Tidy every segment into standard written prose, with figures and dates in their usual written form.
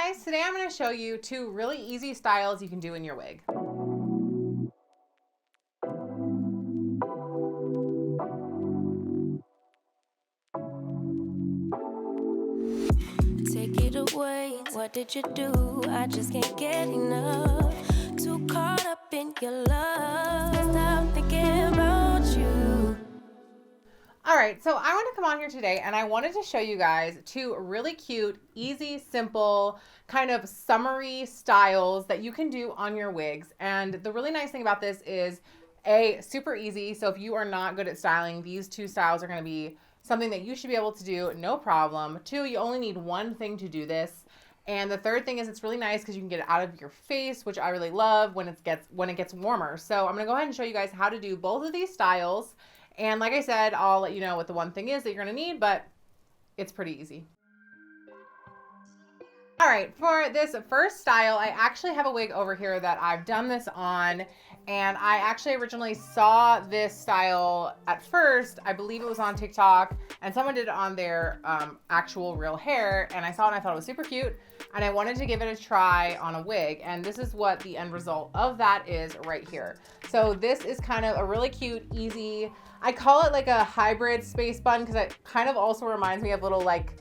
guys, today I'm going to show you 2 really easy styles you can do in your wig. Take it away, what did you do? I just can't get enough. Too caught up in your love, stop thinking about you. Alright, so I want to come on here today and I wanted to show you guys 2 really cute, easy, simple, kind of summery styles that you can do on your wigs. And the really nice thing about this is super easy. So if you are not good at styling, these 2 styles are going to be something that you should be able to do, no problem. 2, you only need 1 thing to do this. And the third thing is it's really nice because you can get it out of your face, which I really love when it gets warmer. So I'm going to go ahead and show you guys how to do both of these styles. And like I said, I'll let you know what the one thing is that you're going to need, but it's pretty easy. All right, for this first style, I actually have a wig over here that I've done this on, and I actually originally saw this style at first. I believe it was on TikTok, and someone did it on their actual real hair, and I saw it and I thought it was super cute, and I wanted to give it a try on a wig, and this is what the end result of that is right here. So this is kind of a really cute, easy, I call it like a hybrid space bun because it kind of also reminds me of little like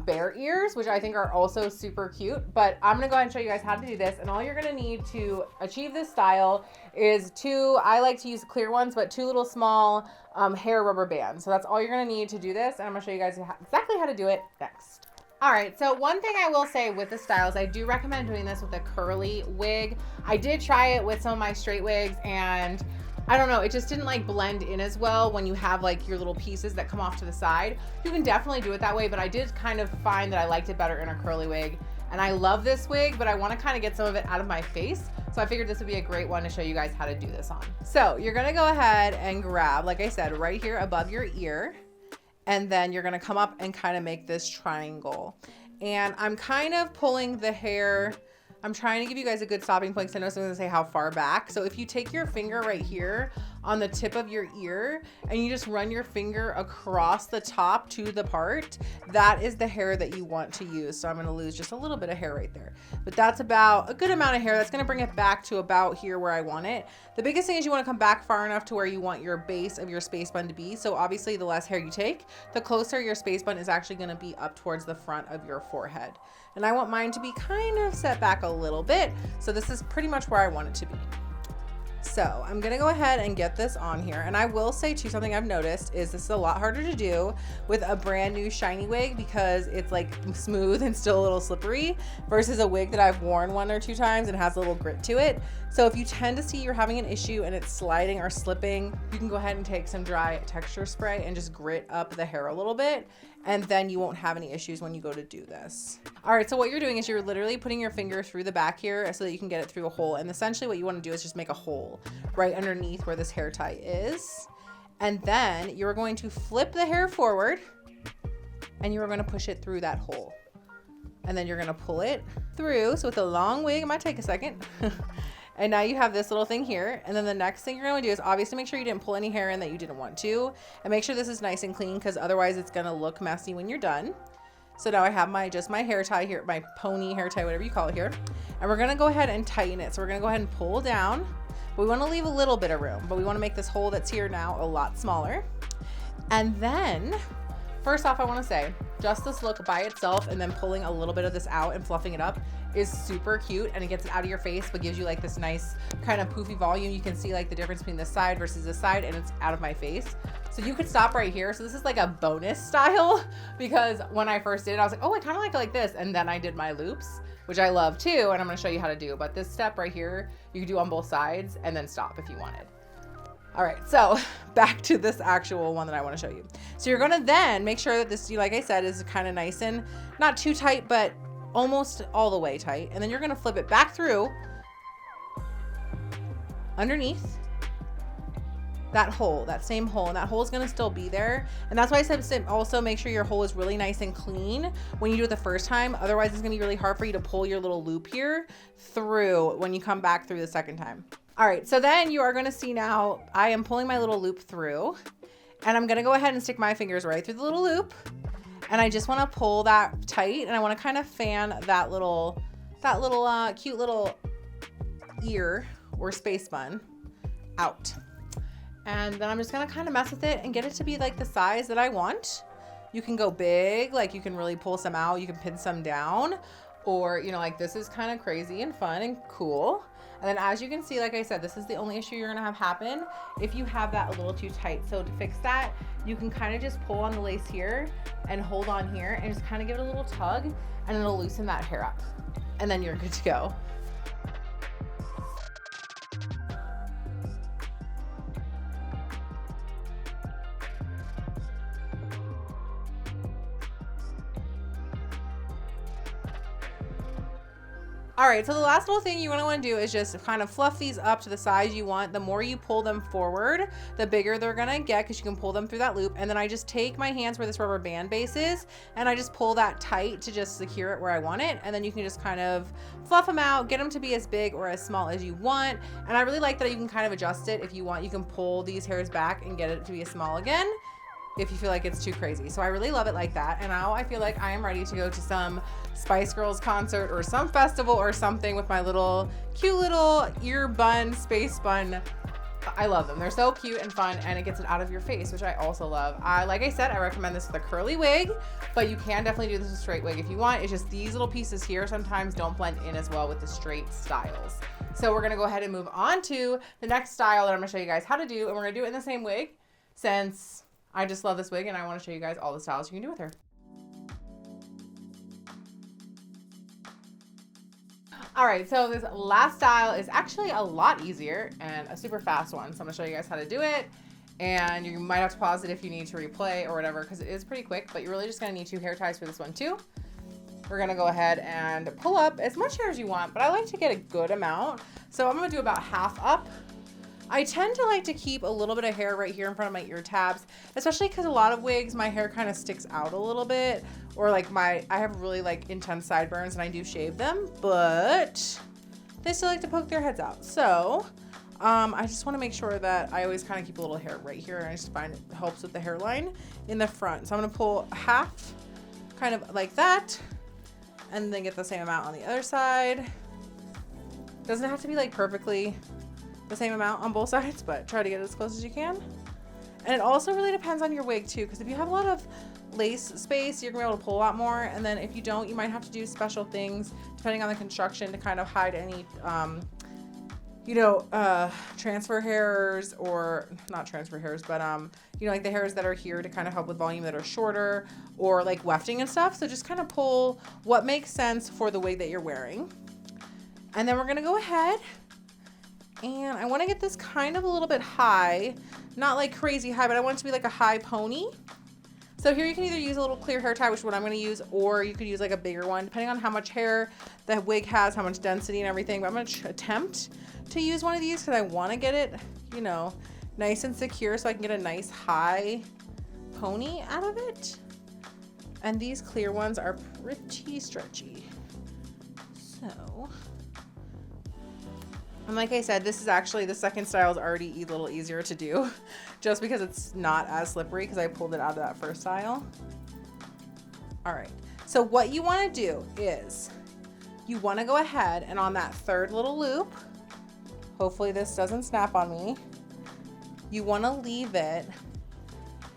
bear ears, which I think are also super cute. But I'm gonna go ahead and show you guys how to do this. And all you're gonna need to achieve this style is 2, I like to use clear ones, but 2 little small hair rubber bands. So that's all you're gonna need to do this. And I'm gonna show you guys exactly how to do it next. All right, so one thing I will say with the styles, I do recommend doing this with a curly wig. I did try it with some of my straight wigs and I don't know, it just didn't like blend in as well when you have like your little pieces that come off to the side. You can definitely do it that way, but I did kind of find that I liked it better in a curly wig. And I love this wig, but I want to kind of get some of it out of my face. So I figured this would be a great one to show you guys how to do this on. So you're going to go ahead and grab, like I said, right here above your ear. And then you're going to come up and kind of make this triangle. And I'm kind of pulling the hair, I'm trying to give you guys a good stopping point because I know someone's gonna say how far back. So if you take your finger right here on the tip of your ear and you just run your finger across the top to the part, that is the hair that you want to use. So I'm gonna lose just a little bit of hair right there. But that's about a good amount of hair. That's gonna bring it back to about here where I want it. The biggest thing is you wanna come back far enough to where you want your base of your space bun to be. So obviously the less hair you take, the closer your space bun is actually gonna be up towards the front of your forehead. And I want mine to be kind of set back a little bit. So this is pretty much where I want it to be. So I'm gonna go ahead and get this on here. And I will say too, something I've noticed is this is a lot harder to do with a brand new shiny wig because it's like smooth and still a little slippery versus a wig that I've worn 1 or 2 times and has a little grit to it. So if you tend to see you're having an issue and it's sliding or slipping, you can go ahead and take some dry texture spray and just grit up the hair a little bit. And then you won't have any issues when you go to do this. All right, so what you're doing is you're literally putting your finger through the back here so that you can get it through a hole. And essentially what you want to do is just make a hole right underneath where this hair tie is. And then you're going to flip the hair forward and you're going to push it through that hole. And then you're going to pull it through. So with a long wig, it might take a second. And now you have this little thing here. And then the next thing you're going to do is obviously make sure you didn't pull any hair in that you didn't want to. And make sure this is nice and clean because otherwise it's going to look messy when you're done. So now I have just my hair tie here, my pony hair tie, whatever you call it here. And we're going to go ahead and tighten it. So we're going to go ahead and pull down. We want to leave a little bit of room, but we want to make this hole that's here now a lot smaller. And then first off, I want to say just this look by itself and then pulling a little bit of this out and fluffing it up is super cute, and it gets it out of your face but gives you like this nice kind of poofy volume. You can see like the difference between this side versus this side, and it's out of my face. So you could stop right here. So this is like a bonus style because when I first did it, I was like, oh, I kind of like it like this. And then I did my loops, which I love too, and I'm going to show you how to do. But this step right here, you can do on both sides and then stop if you wanted. All right, so back to this actual one that I want to show you. So you're gonna then make sure that this, like I said, is kind of nice and not too tight, but almost all the way tight. And then you're gonna flip it back through underneath that hole, that same hole, and that hole is gonna still be there. And that's why I said also make sure your hole is really nice and clean when you do it the first time. Otherwise, it's gonna be really hard for you to pull your little loop here through when you come back through the second time. All right, so then you are gonna see now, I am pulling my little loop through, and I'm gonna go ahead and stick my fingers right through the little loop. And I just want to pull that tight, and I want to kind of fan that little cute little ear or space bun out. And then I'm just going to kind of mess with it and get it to be like the size that I want. You can go big, like you can really pull some out, you can pin some down, or, you know, like this is kind of crazy and fun and cool. And then as you can see, like I said, this is the only issue you're gonna have happen if you have that a little too tight. So to fix that, you can kind of just pull on the lace here and hold on here and just kind of give it a little tug, and it'll loosen that hair up. And then you're good to go. All right, so the last little thing you want to do is just kind of fluff these up to the size you want. The more you pull them forward, the bigger they're gonna get, because you can pull them through that loop. And then I just take my hands where this rubber band base is, and I just pull that tight to just secure it where I want it. And then you can just kind of fluff them out, get them to be as big or as small as you want. And I really like that you can kind of adjust it. If you want, you can pull these hairs back and get it to be as small again if you feel like it's too crazy. So I really love it like that. And now I feel like I am ready to go to some Spice Girls concert or some festival or something with my little cute little ear bun, space bun. I love them. They're so cute and fun, and it gets it out of your face, which I also love. Like I said, I recommend this with a curly wig, but you can definitely do this with a straight wig if you want. It's just these little pieces here sometimes don't blend in as well with the straight styles. So we're gonna go ahead and move on to the next style that I'm gonna show you guys how to do, and we're gonna do it in the same wig since I just love this wig and I want to show you guys all the styles you can do with her. All right, so this last style is actually a lot easier and a super fast one. So I'm gonna show you guys how to do it, and you might have to pause it if you need to replay or whatever, because it is pretty quick, but you're really just gonna need 2 hair ties for this one too. We're gonna go ahead and pull up as much hair as you want, but I like to get a good amount. So I'm gonna do about half up. I tend to like to keep a little bit of hair right here in front of my ear tabs, especially because a lot of wigs, my hair kind of sticks out a little bit, or like I have really like intense sideburns and I do shave them, but they still like to poke their heads out. So I just want to make sure that I always kind of keep a little hair right here, and I just find it helps with the hairline in the front. So I'm going to pull half kind of like that, and then get the same amount on the other side. Doesn't have to be like perfectly the same amount on both sides, but try to get it as close as you can. And it also really depends on your wig too, because if you have a lot of lace space, you're gonna be able to pull a lot more, and then if you don't, you might have to do special things depending on the construction to kind of hide any transfer hairs, or not transfer hairs, but like the hairs that are here to kind of help with volume that are shorter, or like wefting and stuff. So just kind of pull what makes sense for the wig that you're wearing. And then we're gonna go ahead, and I want to get this kind of a little bit high, not like crazy high, but I want it to be like a high pony. So here you can either use a little clear hair tie, which is what I'm going to use, or you could use like a bigger one, depending on how much hair the wig has, how much density and everything. But I'm going to attempt to use one of these because I want to get it, nice and secure so I can get a nice high pony out of it. And these clear ones are pretty stretchy. So... and like I said, this is actually, the second style is already a little easier to do just because it's not as slippery because I pulled it out of that first style. All right, so what you want to do is you want to go ahead and on that third little loop, hopefully this doesn't snap on me, you want to leave it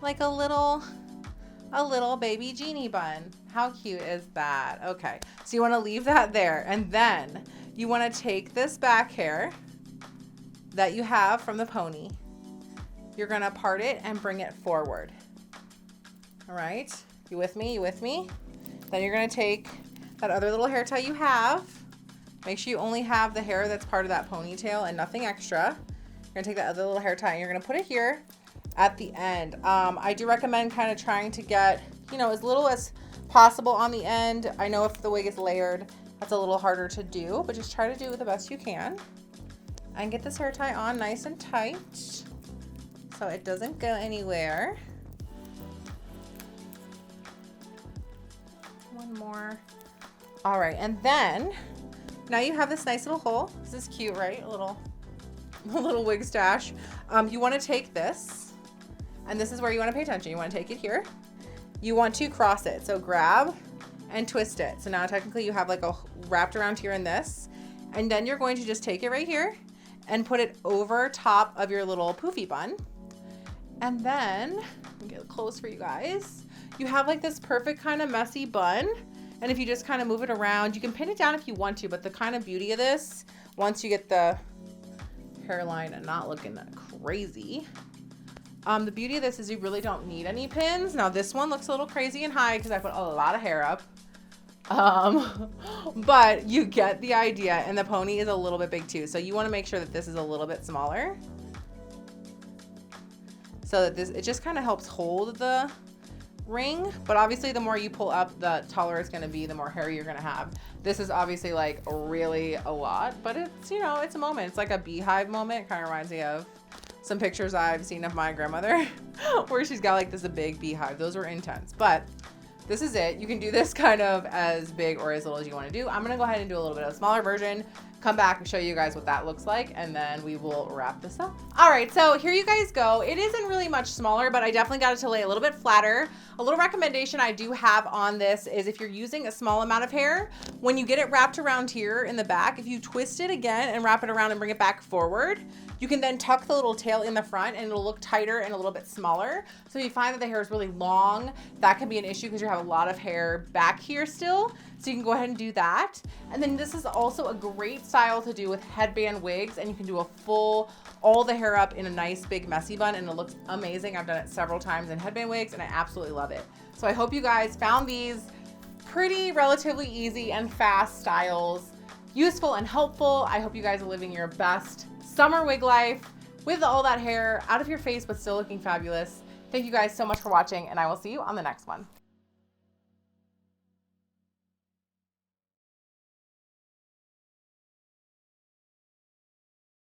like a little baby genie bun. How cute is that? Okay, so you want to leave that there, and then you want to take this back hair that you have from the pony. You're going to part it and bring it forward. All right. You with me? You with me? Then you're going to take that other little hair tie you have. Make sure you only have the hair that's part of that ponytail and nothing extra. You're going to take that other little hair tie and you're going to put it here at the end. I do recommend kind of trying to get, as little as possible on the end. I know if the wig is layered, that's a little harder to do, but just try to do the best you can. And get this hair tie on nice and tight so it doesn't go anywhere. One more. All right, and then now you have this nice little hole. This is cute, right? A little wig stash. You want to take this, and this is where you want to pay attention. You want to take it here, you want to cross it. So grab and twist it. So now technically you have like a wrapped around here in this. And then you're going to just take it right here and put it over top of your little poofy bun. And then, let me get close for you guys. You have like this perfect kind of messy bun. And if you just kind of move it around, you can pin it down if you want to, but the kind of beauty of this, once you get the hairline and not looking that crazy, the beauty of this is you really don't need any pins. Now this one looks a little crazy and high because I put a lot of hair up. But you get the idea, and the pony is a little bit big too. So you want to make sure that this is a little bit smaller so that this, it just kind of helps hold the ring. But obviously the more you pull up, the taller it's going to be, the more hair you're going to have. This is obviously like really a lot, but it's, you know, it's a moment. It's like a beehive moment. Kind of reminds me of some pictures I've seen of my grandmother where she's got like this a big beehive. Those were intense, but this is it. You can do this kind of as big or as little as you want to do. I'm going to go ahead and do a little bit of a smaller version, come back and show you guys what that looks like, and then we will wrap this up. All right, so here you guys go. It isn't really much smaller, but I definitely got it to lay a little bit flatter. A little recommendation I do have on this is if you're using a small amount of hair, when you get it wrapped around here in the back, if you twist it again and wrap it around and bring it back forward, you can then tuck the little tail in the front and it'll look tighter and a little bit smaller. So if you find that the hair is really long, that can be an issue because you have a lot of hair back here still. So you can go ahead and do that. And then this is also a great style to do with headband wigs, and you can do a full, all the hair up in a nice big messy bun, and it looks amazing. I've done it several times in headband wigs and I absolutely love it. So I hope you guys found these pretty relatively easy and fast styles useful and helpful. I hope you guys are living your best summer wig life with all that hair out of your face but still looking fabulous. Thank you guys so much for watching, and I will see you on the next one.